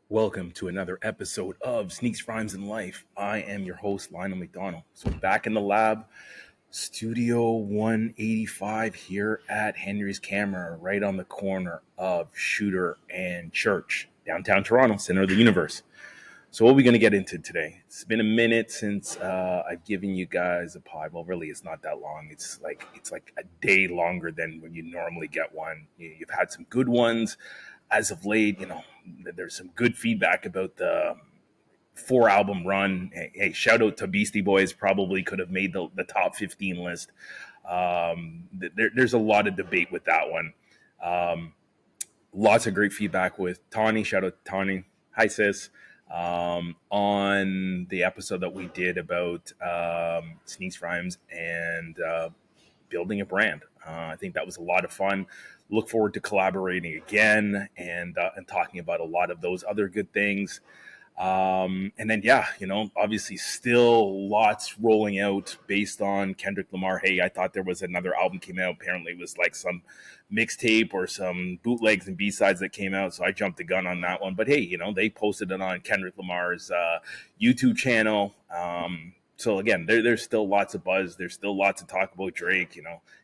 Welcome to another episode of Sneaks, Rhymes, and Life. I am your host, Lionel McDonald. So back in the lab, Studio 185 here at Henry's Camera, right on the corner of Shooter and Church, downtown Toronto, center of the universe. So what are we going to get into today? It's been a minute since I've given you guys a pod. Well, really, it's not that long. It's like a day longer than when you normally get one. You've had some good ones as of late. There's some good feedback about the 4 album run. Hey, shout out to Beastie Boys. Probably could have made the top 15 list. There's a lot of debate with that one. Lots of great feedback with Tawny. Shout out to Tawny. Hi, sis. On the episode that we did about Sneaks Rhymes and building a brand. I think that was a lot of fun. Look forward to collaborating again and talking about a lot of those other good things. And then, obviously still lots rolling out based on Kendrick Lamar. Hey, I thought there was another album came out. Apparently it was like some mixtape or some bootlegs and B-sides that came out. So I jumped the gun on that one. But hey, they posted it on Kendrick Lamar's YouTube channel. So again, there's still lots of buzz. There's still lots to talk about Drake.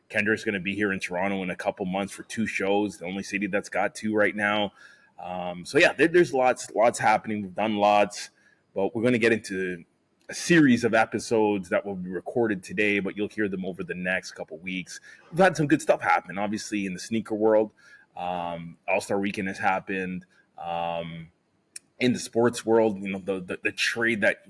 Kendrick's going to be here in Toronto in a couple months for 2 shows, the only city that's got 2 right now. There's lots happening. We've done lots, but we're going to get into a series of episodes that will be recorded today, but you'll hear them over the next couple weeks. We've had some good stuff happen, obviously, in the sneaker world. All-Star Weekend has happened. In the sports world, the trade that,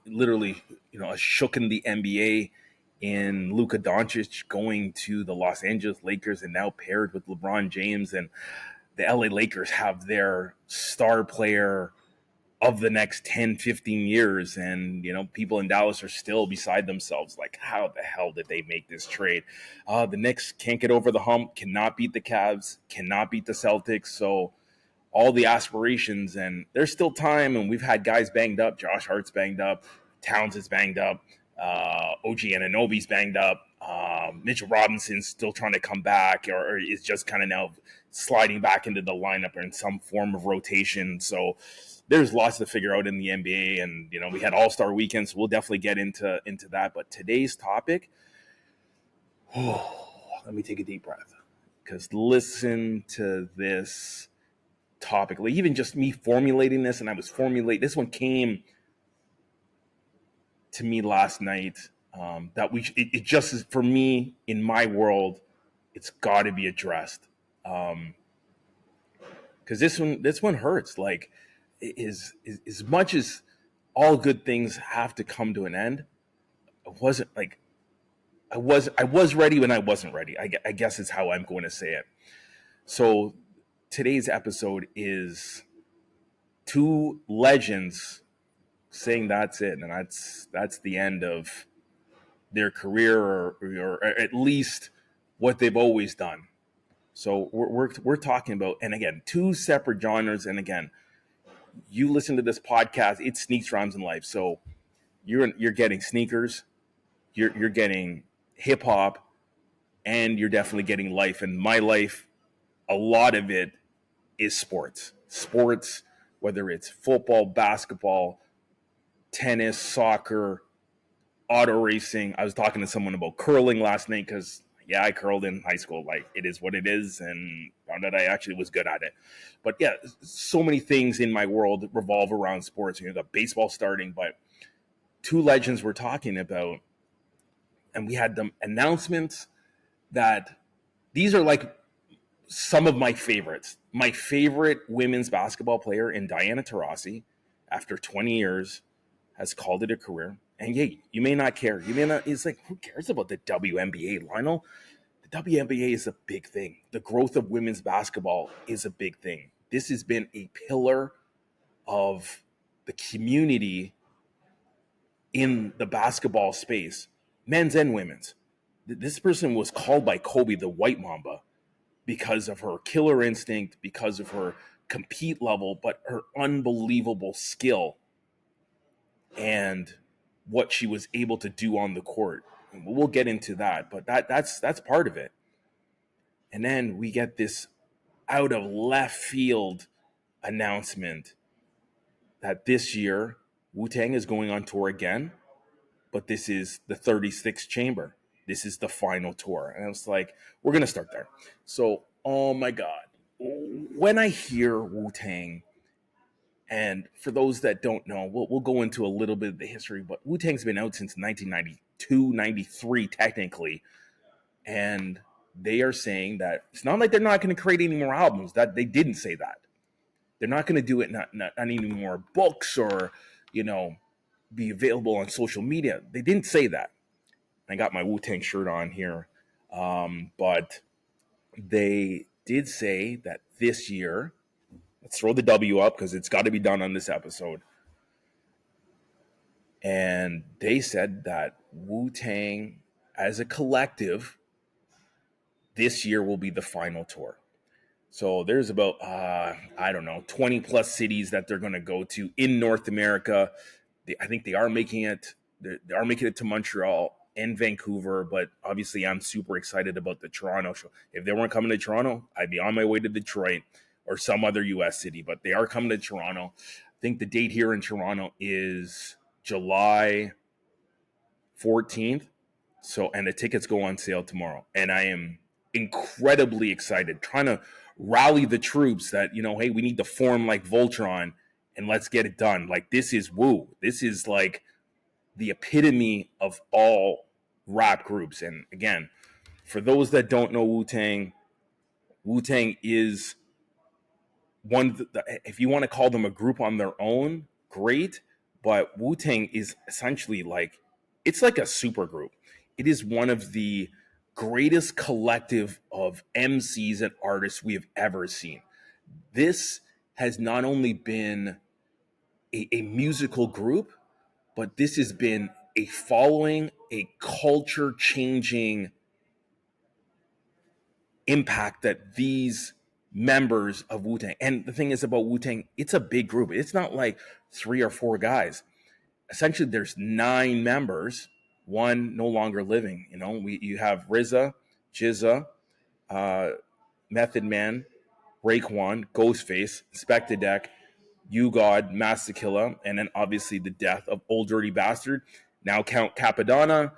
literally, has shooken the NBA in Luka Doncic going to the Los Angeles Lakers and now paired with LeBron James, and the LA Lakers have their star player of the next 10, 15 years. And, people in Dallas are still beside themselves. Like, how the hell did they make this trade? The Knicks can't get over the hump, cannot beat the Cavs, cannot beat the Celtics. So all the aspirations, and there's still time. And we've had guys banged up. Josh Hart's banged up. Towns is banged up. OG Anunoby's banged up. Mitchell Robinson's still trying to come back, or is just kind of now sliding back into the lineup or in some form of rotation. So there's lots to figure out in the NBA, and we had All-Star Weekend, so we'll definitely get into that. But today's topic, let me take a deep breath, because listen to this topic. Like, even just me formulating this, and this one came to me last night. It just is, for me, in my world, it's got to be addressed. Because this one hurts. Like, is as much as all good things have to come to an end. I was ready when I wasn't ready. I guess is how I'm going to say it. So today's episode is 2 legends saying that's it, and that's the end of their career, or at least what they've always done. So we're talking about, and again, 2 separate genres. And again, you listen to this podcast, it's Sneaks, Rhymes, and Life. So you're getting sneakers, you're getting hip hop, and you're definitely getting life. And my life, a lot of it is sports. Sports, whether it's football, basketball, tennis, soccer, auto racing. I was talking to someone about curling last night, because I curled in high school. Like, it is what it is, and found out I actually was good at it. But yeah, so many things in my world revolve around sports. Got baseball starting, but 2 legends we're talking about, and we had them announcements that these are like some of my favorites. My favorite women's basketball player in Diana Taurasi, after 20 years, has called it a career. And you may not care. You may not. It's like, who cares about the WNBA, Lionel? The WNBA is a big thing. The growth of women's basketball is a big thing. This has been a pillar of the community in the basketball space, men's and women's. This person was called by Kobe the White Mamba because of her killer instinct, because of her compete level, but her unbelievable skill and what she was able to do on the court. We'll get into that, but that's part of it. And then we get this out of left field announcement that this year Wu-Tang is going on tour again, but this is the 36th chamber. This is the final tour. And I was like, we're going to start there. So, oh my God. When I hear Wu-Tang, and for those that don't know, we'll go into a little bit of the history, but Wu-Tang's been out since 1992, 93, technically. And they are saying that it's not like they're not going to create any more albums. That they didn't say that. They're not going to do it, not any more books or, you know, be available on social media. They didn't say that. I got my Wu-Tang shirt on here. But they did say that this year, let's throw the W up because it's got to be done on this episode. And they said that Wu-Tang as a collective this year will be the final tour. So there's about, I don't know, 20 plus cities that they're going to go to in North America. I think they are making it. They are making it to Montreal and Vancouver, but obviously I'm super excited about the Toronto show. If they weren't coming to Toronto, I'd be on my way to Detroit or some other U.S. city, but they are coming to Toronto. I think the date here in Toronto is July 14th. So, and the tickets go on sale tomorrow. And I am incredibly excited, trying to rally the troops that, you know, hey, we need to form like Voltron and let's get it done. Like, this is Wu. This is like the epitome of all rap groups. And again, for those that don't know Wu-Tang, Wu-Tang is one, if you want to call them a group on their own, great. But Wu-Tang is essentially like, it's like a super group. It is one of the greatest collective of MCs and artists we have ever seen. This has not only been a musical group, but this has been a following, a culture changing impact that these members of Wu-Tang, and the thing is about Wu-Tang, it's a big group. It's not like 3 or 4 guys. Essentially, there's 9 members, one no longer living. You know, you have RZA, Jizza, Method Man, Raekwon, Ghostface, Spectre Deck, You God, Master Killa, and then obviously the death of Old Dirty Bastard. Now count Capadonna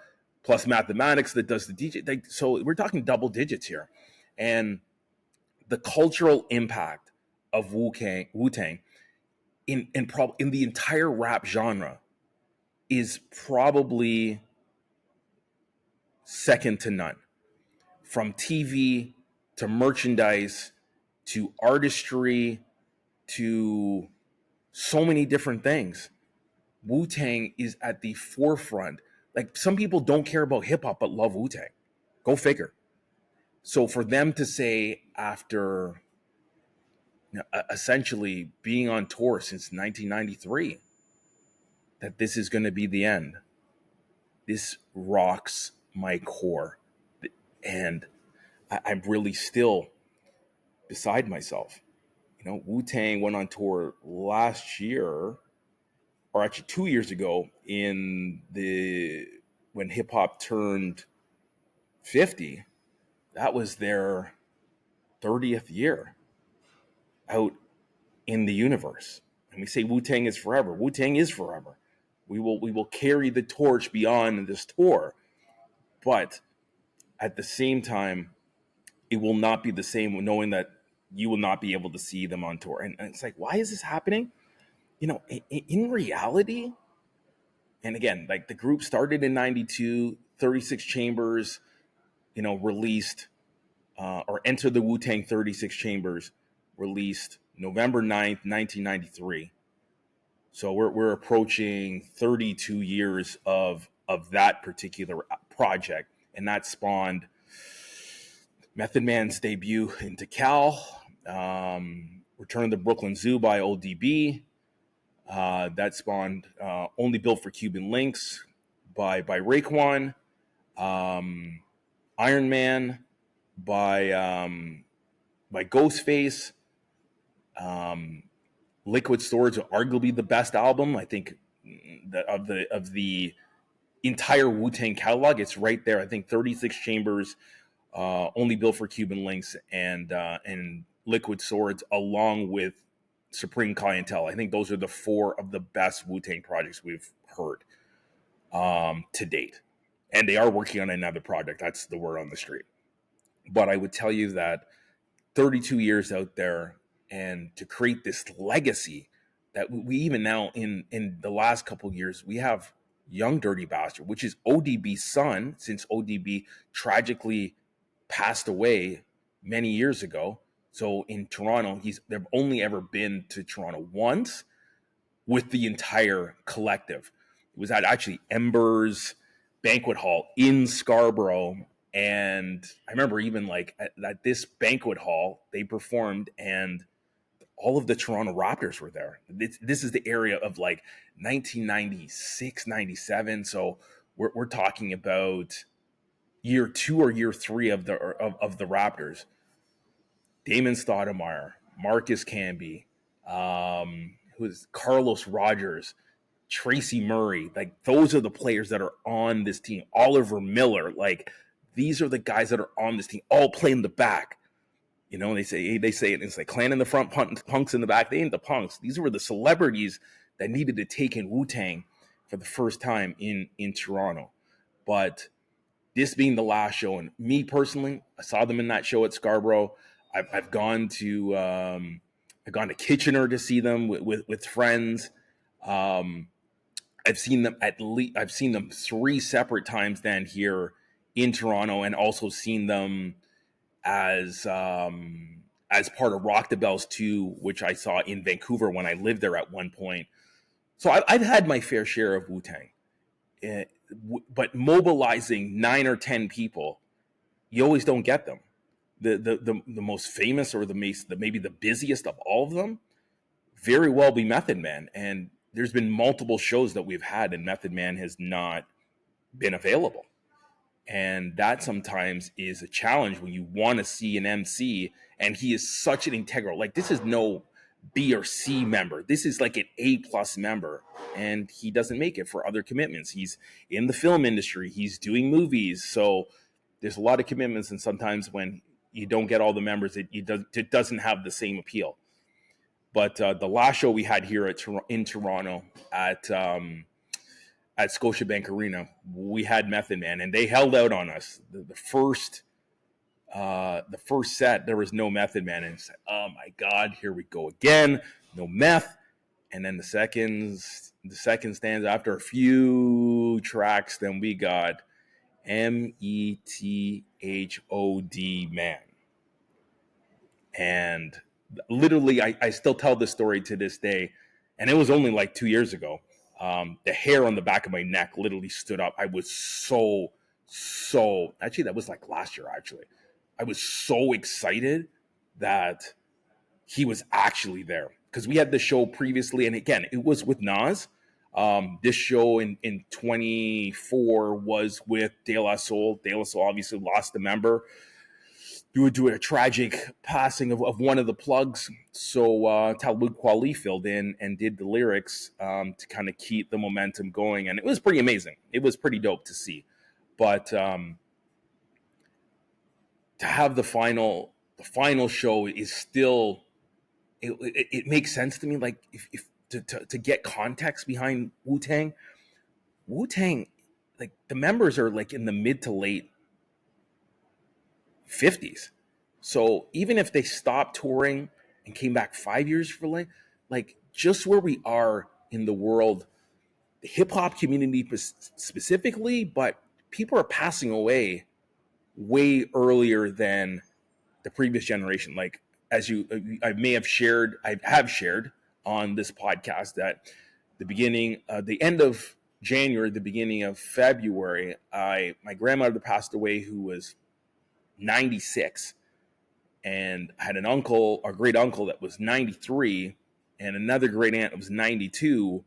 plus Mathematics that does the DJ. So we're talking double digits here. And the cultural impact of Wu-Tang in the entire rap genre is probably second to none. From TV to merchandise to artistry to so many different things. Wu-Tang is at the forefront. Like, some people don't care about hip hop but love Wu-Tang. Go figure. So for them to say, after essentially being on tour since 1993, that this is going to be the end, this rocks my core. And I'm really still beside myself. You know, Wu-Tang went on tour last year, or actually 2 years ago, when hip hop turned 50. That was their 30th year out in the universe. And we say Wu-Tang is forever. Wu-Tang is forever. We will carry the torch beyond this tour. But at the same time, it will not be the same knowing that you will not be able to see them on tour. And it's like, why is this happening? You know, in reality, and again, like, the group started in 92, 36 Chambers, you know, released, or Enter the Wu-Tang 36 Chambers, released November 9th, 1993. So we're approaching 32 years of that particular project. And that spawned Method Man's debut into Cal, Return of the Brooklyn Zoo by ODB. That spawned Only Built for Cuban Links by Raekwon, Iron Man by Ghostface, Liquid Storage, arguably the best album, I think, of the entire Wu-Tang catalog. It's right there. I think 36 Chambers, Only Built for Cuban Links, and Liquid Swords, along with Supreme Clientele. I think those are the four of the best Wu-Tang projects we've heard to date. And they are working on another project. That's the word on the street. But I would tell you that 32 years out there, and to create this legacy that we even now in the last couple of years, we have Young Dirty Bastard, which is ODB's son, since ODB tragically passed away many years ago. So in Toronto, they've only ever been to Toronto once with the entire collective. It was at actually Ember's banquet hall in Scarborough. And I remember even like at this banquet hall, they performed and all of the Toronto Raptors were there. This is the area of like 1996, 97. So we're talking about year 2 or year 3 of the Raptors. Damon Stoudemire, Marcus Camby, who's Carlos Rogers, Tracy Murray. Like those are the players that are on this team. Oliver Miller, like these are the guys that are on this team. All play in the back. You know, they say it. It's like Clan in the front, punks in the back. They ain't the punks. These were the celebrities that needed to take in Wu-Tang for the first time in Toronto. But this being the last show, and me personally, I saw them in that show at Scarborough. I've gone to Kitchener to see them with friends. I've seen them I've seen them 3 separate times then here in Toronto, and also seen them as part of Rock the Bells 2, which I saw in Vancouver when I lived there at one point. So I've had my fair share of Wu-Tang. But mobilizing 9 or 10 people, you always don't get them. The most famous, or maybe the busiest of all of them, very well be Method Man. And there's been multiple shows that we've had and Method Man has not been available. And that sometimes is a challenge when you want to see an MC and he is such an integral. Like this is no B or C member. This is like an A+ member, and he doesn't make it for other commitments. He's in the film industry. He's doing movies. So there's a lot of commitments, and sometimes when you don't get all the members, it doesn't have the same appeal. But the last show we had here in Toronto at Scotiabank Arena, we had Method Man, and they held out on us. The first set, there was no Method Man, and said, "Oh my God, here we go again, no meth." And then the second stanza, after a few tracks, then we got METHOD Man, and literally, I still tell this story to this day, and it was only like 2 years ago. The hair on the back of my neck literally stood up. I was so actually, that was like last year. Actually, I was so excited that he was actually there, because we had the show previously, and again, it was with Nas. This show in 24 was with De La Soul. De La Soul obviously lost a member due to a tragic passing of one of the plugs. So Talib Kweli filled in and did the lyrics to kind of keep the momentum going. And it was pretty amazing. It was pretty dope to see. But to have the final show is still, it makes sense to me. Like if to get context behind Wu-Tang, like the members are like in the mid to late 50s. So even if they stopped touring and came back 5 years for like just where we are in the world, the hip hop community specifically, but people are passing away way earlier than the previous generation. Like I have shared on this podcast that the end of January, the beginning of February, my grandmother passed away, who was 96, and I had a great uncle that was 93, and another great aunt that was 92.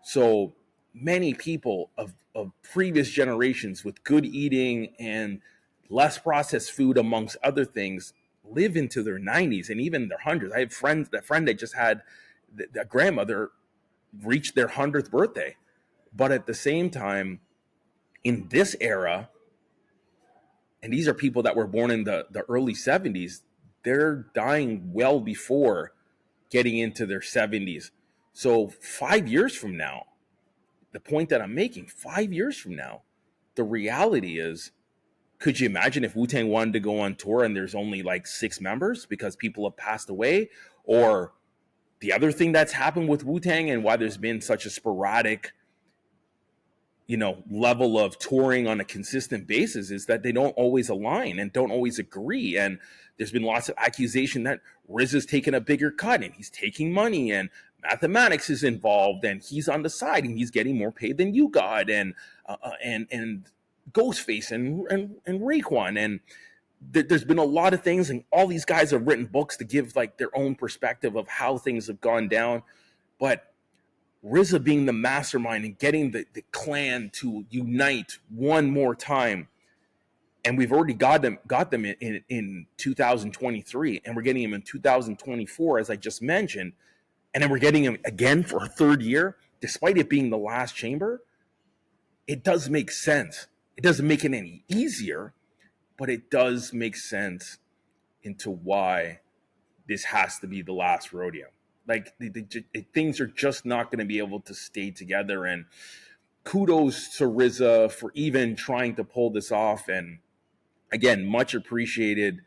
So many people of previous generations with good eating and less processed food, amongst other things, live into their 90s and even their hundreds. I have friend that just had the grandmother reach their 100th birthday. But at the same time, in this era, and these are people that were born in the early 70s, they're dying well before getting into their 70s. So 5 years from now, the point that I'm making, 5 years from now, the reality is, could you imagine if Wu-Tang wanted to go on tour and there's only like 6 members because people have passed away? Or the other thing that's happened with Wu-Tang and why there's been such a sporadic, level of touring on a consistent basis is that they don't always align and don't always agree. And there's been lots of accusation that Riz is taking a bigger cut and he's taking money and mathematics is involved and he's on the side and he's getting more paid than you got, and Ghostface and Raekwon. And there's been a lot of things, and all these guys have written books to give like their own perspective of how things have gone down. But RZA being the mastermind and getting the clan to unite one more time, and we've already got them in 2023, and we're getting them in 2024, as I just mentioned, and then we're getting them again for a third year, despite it being the last chamber. It does make sense. It doesn't make it any easier, but it does make sense into why this has to be the last rodeo. Like things are just not going to be able to stay together. And kudos to RZA for even trying to pull this off. And again, much appreciated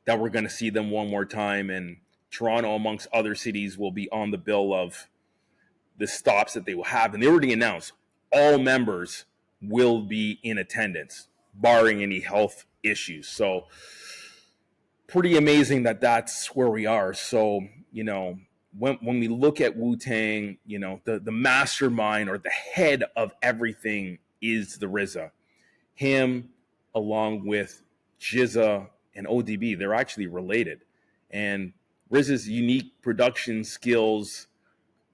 that we're going to see them one more time. And Toronto, amongst other cities, will be on the bill of the stops that they will have. And they already announced all members will be in attendance, barring any health issues. So pretty amazing that that's where we are. So, when we look at Wu-Tang, the mastermind or the head of everything is the RZA. Him, along with GZA and ODB, they're actually related. And RZA's unique production skills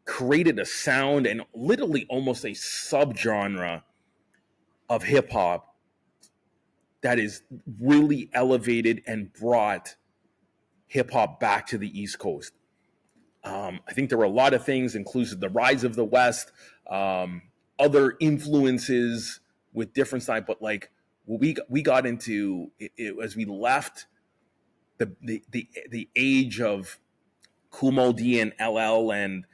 created a sound and literally almost a subgenre of hip hop that is really elevated and brought hip hop back to the East Coast. I think there were a lot of things, including the rise of the West, other influences with different styles. But like what we got into it as we left the age of Kool Moe Dee and LL, and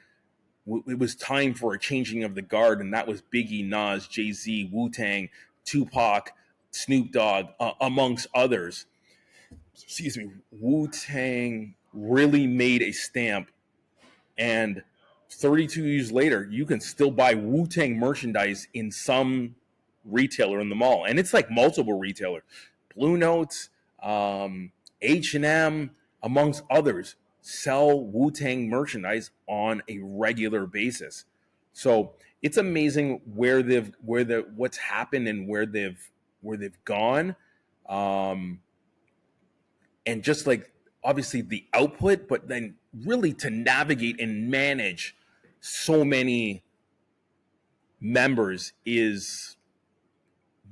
it was time for a changing of the guard, and that was Biggie, Nas, Jay-Z, Wu-Tang, Tupac, Snoop Dogg, amongst others. Excuse me. Wu-Tang really made a stamp, and 32 years later, you can still buy Wu-Tang merchandise in some retailer in the mall, and it's like multiple retailers, Blue Notes, H&M, amongst others, sell Wu-Tang merchandise on a regular basis. So it's amazing what's happened and where they've gone, and just like obviously the output, but then really to navigate and manage so many members is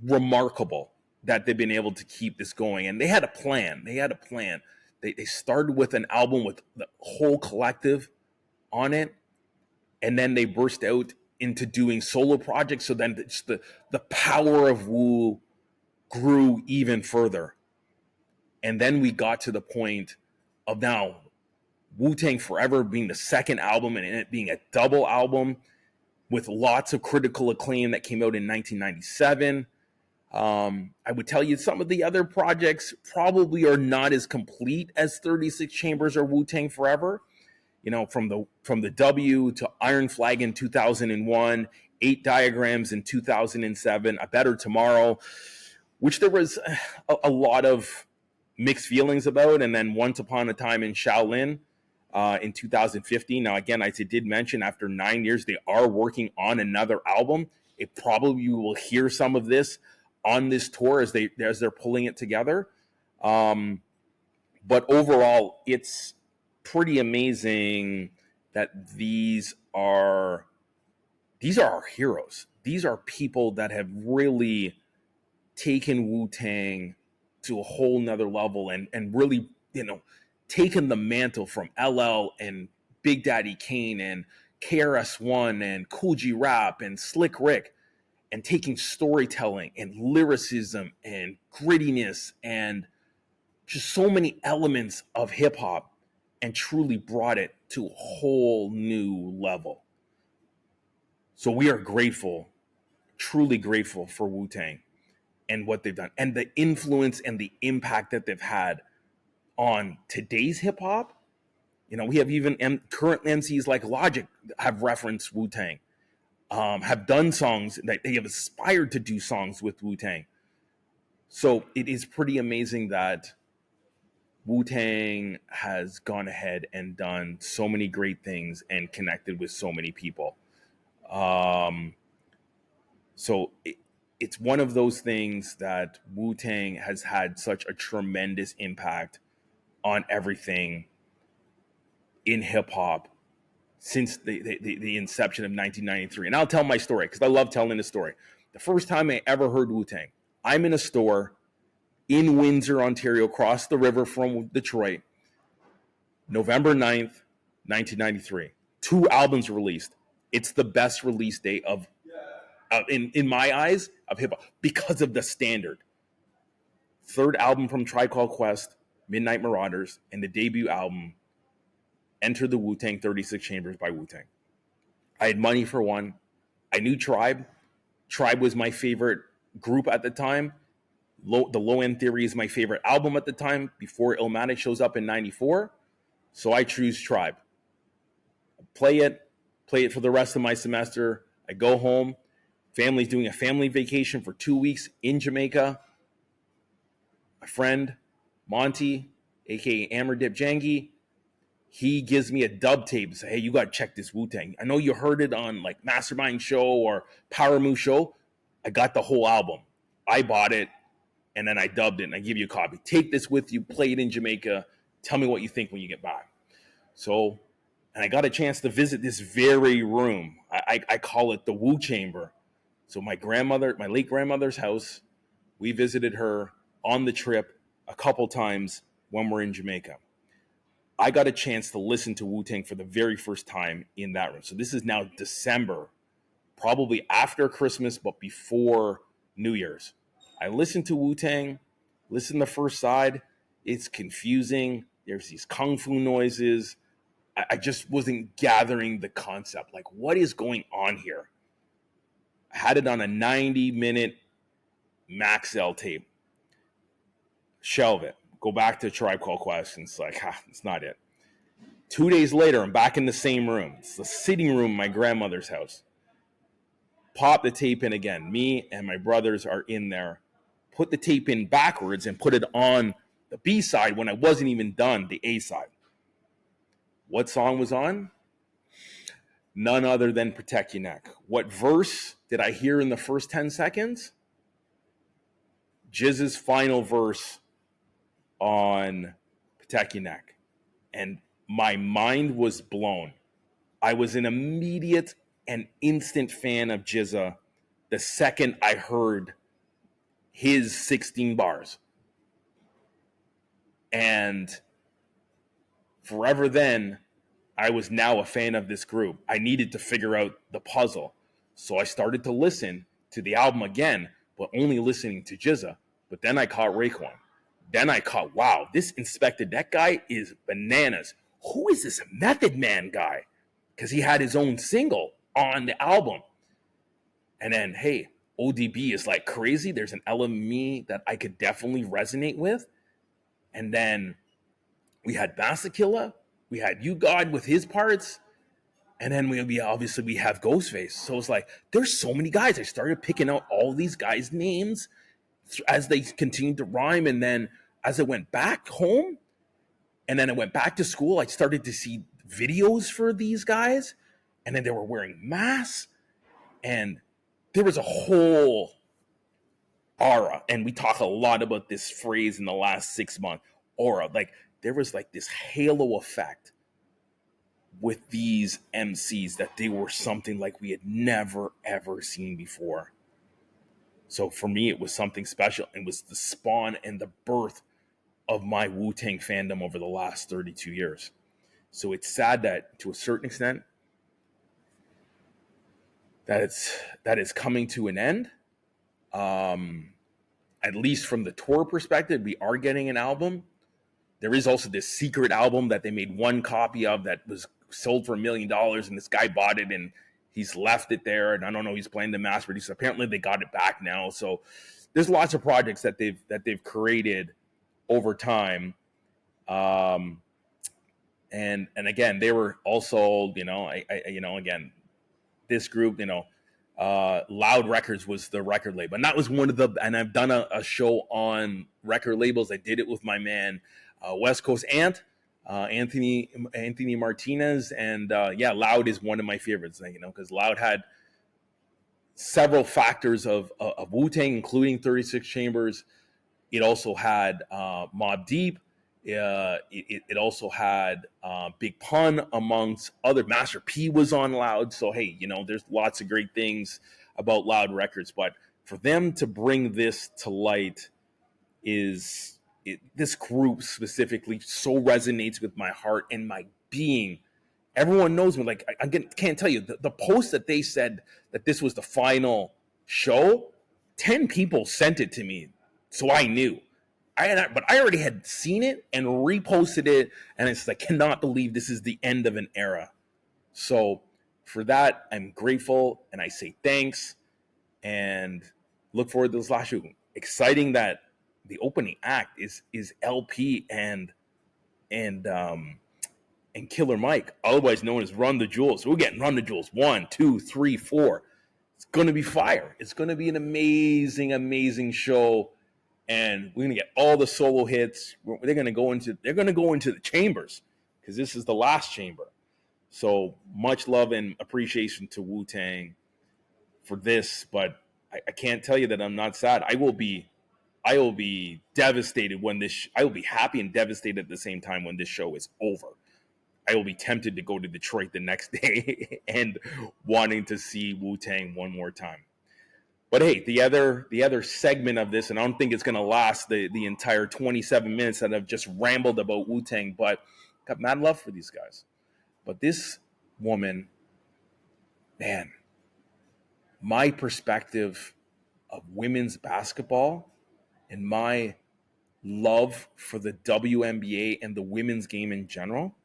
remarkable that they've been able to keep this going. And they had a plan. They started with an album with the whole collective on it, and then they burst out into doing solo projects. So then just the power of Wu grew even further. And then we got to the point of now Wu-Tang Forever being the second album and it being a double album with lots of critical acclaim that came out in 1997. I would tell you some of the other projects probably are not as complete as 36 Chambers or Wu-Tang Forever. From the W to Iron Flag in 2001, 8 Diagrams in 2007, A Better Tomorrow, which there was a lot of mixed feelings about, and then Once Upon a Time in Shaolin in 2015. Now, again, I did mention after 9 years, they are working on another album. It probably will hear some of this on this tour as they're pulling it together. But overall, it's pretty amazing that these are our heroes. These are people that have really taken Wu-Tang to a whole nother level and really, taken the mantle from LL and Big Daddy Kane and KRS-One and Cool G Rap and Slick Rick, and taking storytelling and lyricism and grittiness and just so many elements of hip hop and truly brought it to a whole new level. So we are grateful, truly grateful for Wu-Tang and what they've done and the influence and the impact that they've had on today's hip hop. You know, we have even current MCs like Logic have referenced Wu-Tang, have done songs that they have aspired to do songs with Wu-Tang. So it is pretty amazing that Wu-Tang has gone ahead and done so many great things and connected with so many people. Um, so it's one of those things that Wu-Tang has had such a tremendous impact on everything in hip hop since the inception of 1993. And I'll tell my story because I love telling the story. The first time I ever heard Wu-Tang, I'm in a store in Windsor, Ontario, across the river from Detroit, November 9th, 1993. 2 albums released. It's the best release date of in my eyes, of hip hop because of the standard. 3rd album from Tribe Called Quest, Midnight Marauders, and the debut album, Enter the Wu-Tang 36 Chambers by Wu-Tang. I had money for one. I knew Tribe. Tribe was my favorite group at the time. The Low End Theory is my favorite album at the time before Illmatic shows up in 94. So I choose Tribe. Play it for the rest of my semester. I go home. Family's doing a family vacation for 2 weeks in Jamaica. My friend, Monty, aka Amerdip Jangi, he gives me a dub tape and say, hey, you got to check this Wu-Tang. I know you heard it on like Mastermind Show or Power Move Show. I got the whole album. I bought it, and then I dubbed it, and I give you a copy. Take this with you, play it in Jamaica. Tell me what you think when you get back. So, and I got a chance to visit this very room. I call it the Wu Chamber. So my late grandmother's house, we visited her on the trip a couple times when we're in Jamaica. I got a chance to listen to Wu-Tang for the very first time in that room. So this is now December, probably after Christmas, but before New Year's. I listened to Wu-Tang, listened to the first side. It's confusing. There's these kung fu noises. I just wasn't gathering the concept. Like, what is going on here? I had it on a 90-minute Maxell tape. Shelve it. Go back to Tribe Called Quest. And it's like, it's not it. 2 days later, I'm back in the same room. It's the sitting room in my grandmother's house. Pop the tape in again. Me and my brothers are in there. Put the tape in backwards and put it on the B side when I wasn't even done the A side. What song was on? None other than Protect Your Neck. What verse did I hear in the first 10 seconds? Jizz's final verse on Protect Your Neck. And my mind was blown. I was an immediate and instant fan of Jizza the second I heard his 16 bars. And forever then, I was now a fan of this group. I needed to figure out the puzzle. So I started to listen to the album again, but only listening to Jizza. But then I caught Raekwon. Then I caught, wow, this Inspector Deck guy is bananas. Who is this Method Man guy? Because he had his own single on the album. And then, hey, ODB is like crazy. There's an element of me that I could definitely resonate with. And then we had Masakilla. We had You God with his parts. And then we have Ghostface. So it's like, there's so many guys. I started picking out all these guys' names as they continued to rhyme. And then as I went back home, and then I went back to school, I started to see videos for these guys. And then they were wearing masks. And there was a whole aura. And we talk a lot about this phrase in the last 6 months. Aura. Like, there was like this halo effect with these MCs that they were something like we had never, ever seen before. So for me, it was something special. It was the spawn and the birth of my Wu-Tang fandom over the last 32 years. So it's sad that, to a certain extent, that it's coming to an end. At least from the tour perspective, we are getting an album. There is also this secret album that they made one copy of that was sold for $1 million, and this guy bought it and he's left it there. And I don't know, he's playing the mass producer. Apparently, they got it back now. So there's lots of projects that they've created over time. And again, they were also, again, this group, Loud Records was the record label, and that was one of the. And I've done a show on record labels. I did it with my man, West Coast Ant, Anthony Martinez, and Loud is one of my favorites. Because Loud had several factors of Wu-Tang, including 36 Chambers. It also had Mobb Deep. It also had Big Pun, amongst other. Master P was on Loud. So, hey, there's lots of great things about Loud Records. But for them to bring this to light this group specifically so resonates with my heart and my being. Everyone knows me. Like, I can't tell you, the post that they said that this was the final show, 10 people sent it to me. So I knew. But I already had seen it and reposted it, and it's like, cannot believe this is the end of an era. So for that, I'm grateful, and I say thanks, and look forward to this last show. Exciting that the opening act is LP and Killer Mike, otherwise known as Run the Jewels. So we're getting Run the Jewels 1, 2, 3, 4. It's going to be fire. It's going to be an amazing, amazing show. And we're gonna get all the solo hits. They're gonna go into the chambers, because this is the last chamber. So much love and appreciation to Wu-Tang for this, but I can't tell you that I'm not sad. I will be devastated when I will be happy and devastated at the same time when this show is over. I will be tempted to go to Detroit the next day and wanting to see Wu-Tang one more time. But hey, the other segment of this, and I don't think it's going to last the entire 27 minutes that I've just rambled about Wu-Tang, but got mad love for these guys. But this woman, man, my perspective of women's basketball and my love for the WNBA and the women's game in general,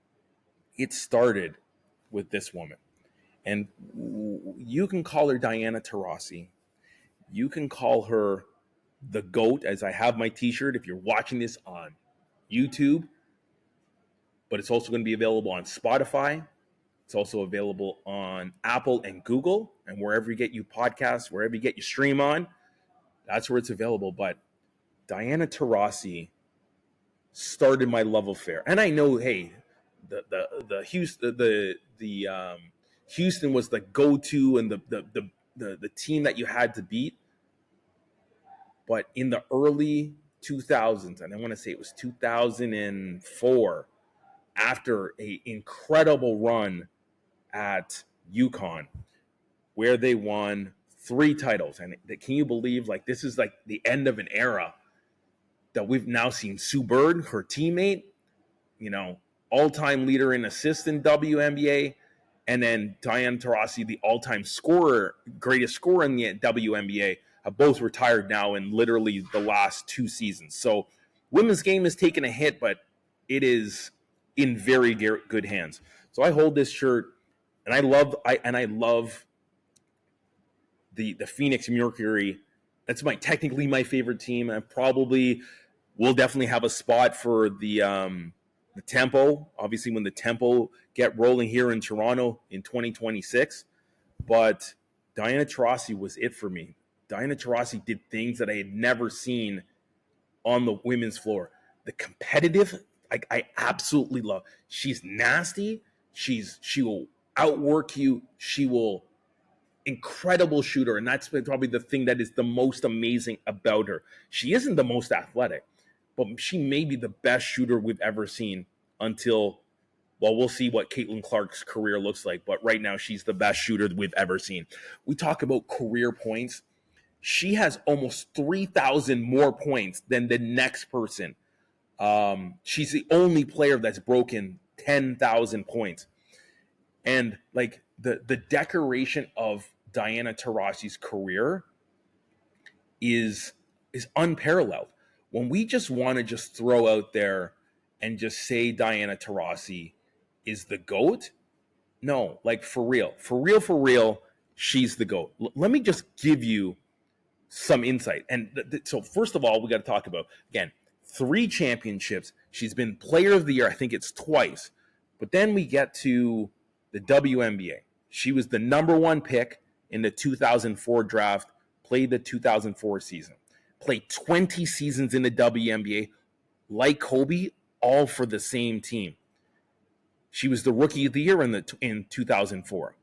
it started with this woman. And you can call her Diana Taurasi. You can call her the GOAT, as I have my t-shirt if you're watching this on YouTube. But it's also going to be available on Spotify. It's also available on Apple and Google, and wherever you get your podcasts, wherever you get your stream on, that's where it's available. But Diana Taurasi started my love affair. And I know, hey, the Houston was the go-to and the team that you had to beat. But in the early 2000s, and I want to say it was 2004, after an incredible run at UConn, where they won 3 titles. And can you believe, like, this is like the end of an era that we've now seen Sue Bird, her teammate, all-time leader in assists in WNBA, and then Diana Taurasi, the all-time greatest scorer in the WNBA, have both retired now in literally the last 2 seasons. So women's game is taking a hit, but it is in very good hands. So I hold this shirt, and I love the Phoenix Mercury. That's technically my favorite team. I probably will definitely have a spot for the Tempo. Obviously, when the Tempo get rolling here in Toronto in 2026. But Diana Taurasi was it for me. Diana Taurasi did things that I had never seen on the women's floor. The competitive, I absolutely love. She's nasty. She will outwork you. She will incredible shooter, and that's probably the thing that is the most amazing about her. She isn't the most athletic, but she may be the best shooter we've ever seen until, well, we'll see what Caitlin Clark's career looks like, but right now she's the best shooter we've ever seen. We talk about career points. She has almost 3,000 more points than the next person. She's the only player that's broken 10,000 points. And like the decoration of Diana Taurasi's career is unparalleled. When we just want to just throw out there and just say Diana Taurasi is the GOAT? No, like for real, for real, she's the GOAT. Let me just give you some insight. And so, first of all, we got to talk about, again, 3 championships. She's been player of the year, I think it's twice. But then we get to the WNBA. She was the number 1 pick in the 2004 draft, played the 2004 season, played 20 seasons in the WNBA, like Kobe, all for the same team. She was the rookie of the year in 2004.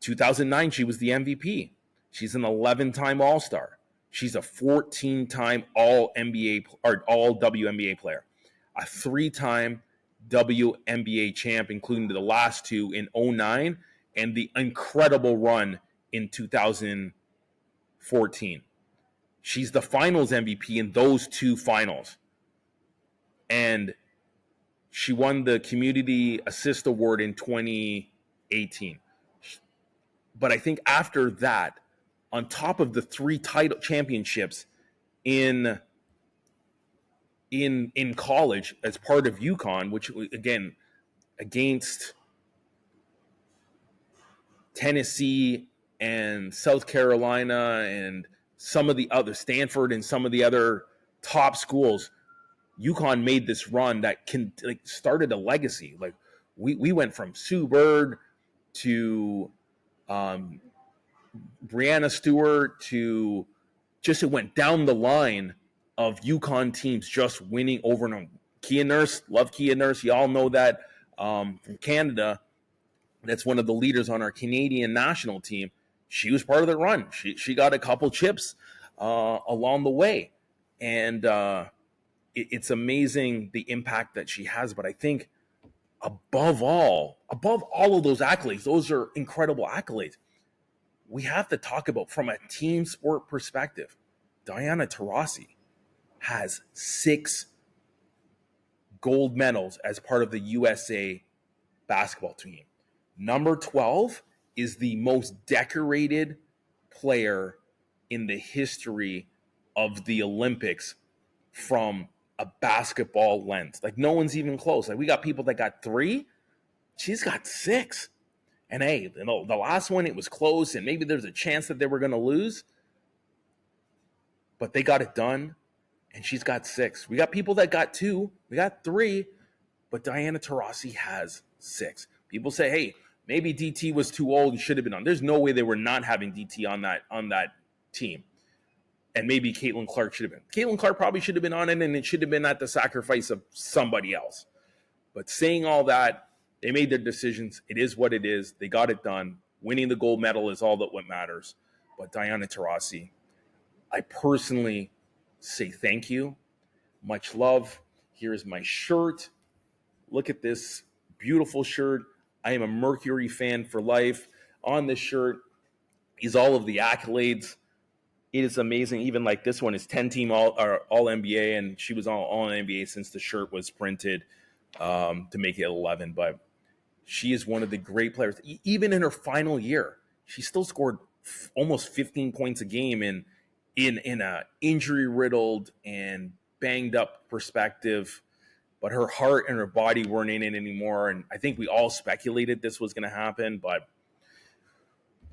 2009, she was the MVP. She's an 11-time All-Star. She's a 14-time All-NBA or All-WNBA player, a 3-time WNBA champ, including the last 2 in 2009 and the incredible run in 2014. She's the finals MVP in those 2 finals. And she won the Community Assist Award in 2018. But I think after that, on top of the 3 title championships in college as part of UConn, which again against Tennessee and South Carolina and some of the other Stanford and some of the other top schools, UConn made this run that started a legacy. Like we went from Sue Bird to Brianna Stewart to just it went down the line of UConn teams just winning over and over. Kia Nurse, love Kia Nurse. Y'all know that from Canada. That's one of the leaders on our Canadian national team. She was part of the run. She got a couple chips along the way. And it's amazing the impact that she has. But I think above all of those accolades, those are incredible accolades. We have to talk about, from a team sport perspective, Diana Taurasi has 6 gold medals as part of the USA basketball team. Number 12 is the most decorated player in the history of the Olympics from a basketball lens. Like, no one's even close. Like, we got people that got 3. She's got 6. And hey, the last one, it was close, and maybe there's a chance that they were going to lose. But they got it done, and she's got 6. We got people that got 2. We got 3. But Diana Taurasi has 6. People say, hey, maybe DT was too old and should have been on. There's no way they were not having DT on that team. And maybe Caitlin Clark should have been. Caitlin Clark probably should have been on it, and it should have been at the sacrifice of somebody else. But saying all that, they made their decisions. It is what it is. They got it done. Winning the gold medal is all that what matters. But Diana Taurasi, I personally say thank you. Much love. Here is my shirt. Look at this beautiful shirt. I am a Mercury fan for life. On this shirt is all of the accolades. It is amazing. Even like this one is 10-team all NBA, and she was all NBA since the shirt was printed to make it 11. But she is one of the great players. Even in her final year, she still scored almost 15 points a game in a injury-riddled and banged-up perspective. But her heart and her body weren't in it anymore. And I think we all speculated this was going to happen, but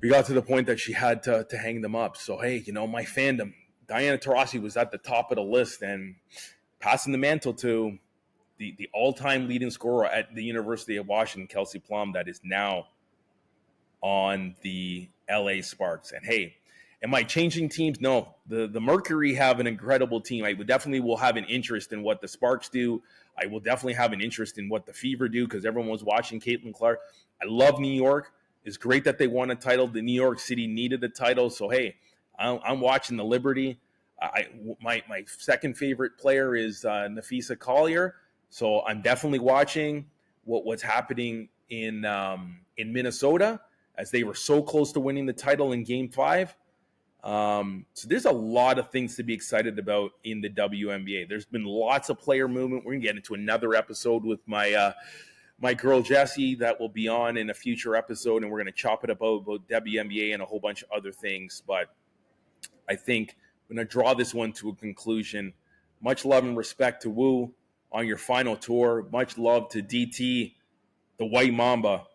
we got to the point that she had to hang them up. So, hey, my fandom, Diana Taurasi was at the top of the list, and passing the mantle to the all-time leading scorer at the University of Washington, Kelsey Plum, that is now on the LA Sparks. And hey, am I changing teams? No. The Mercury have an incredible team. I definitely will have an interest in what the Sparks do. I will definitely have an interest in what the Fever do, because everyone was watching Caitlin Clark. I love New York. It's great that they won a title. The New York City needed a title. So, hey, I'm watching the Liberty. My second favorite player is Nafisa Collier. So I'm definitely watching what's happening in Minnesota, as they were so close to winning the title in Game 5. So there's a lot of things to be excited about in the WNBA. There's been lots of player movement. We're going to get into another episode with my girl Jessie that will be on in a future episode, and we're going to chop it about WNBA and a whole bunch of other things. But I think I'm going to draw this one to a conclusion. Much love and respect to Woo on your final tour. Much love to DT, the White Mamba.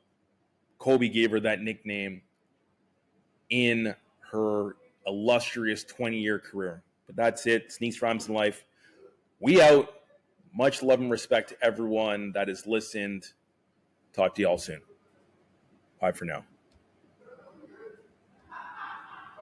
Kobe gave her that nickname in her illustrious 20-year career. But that's it. Sneaks, Rhymes, and Life. We out. Much love and respect to everyone that has listened. Talk to y'all soon. Bye for now.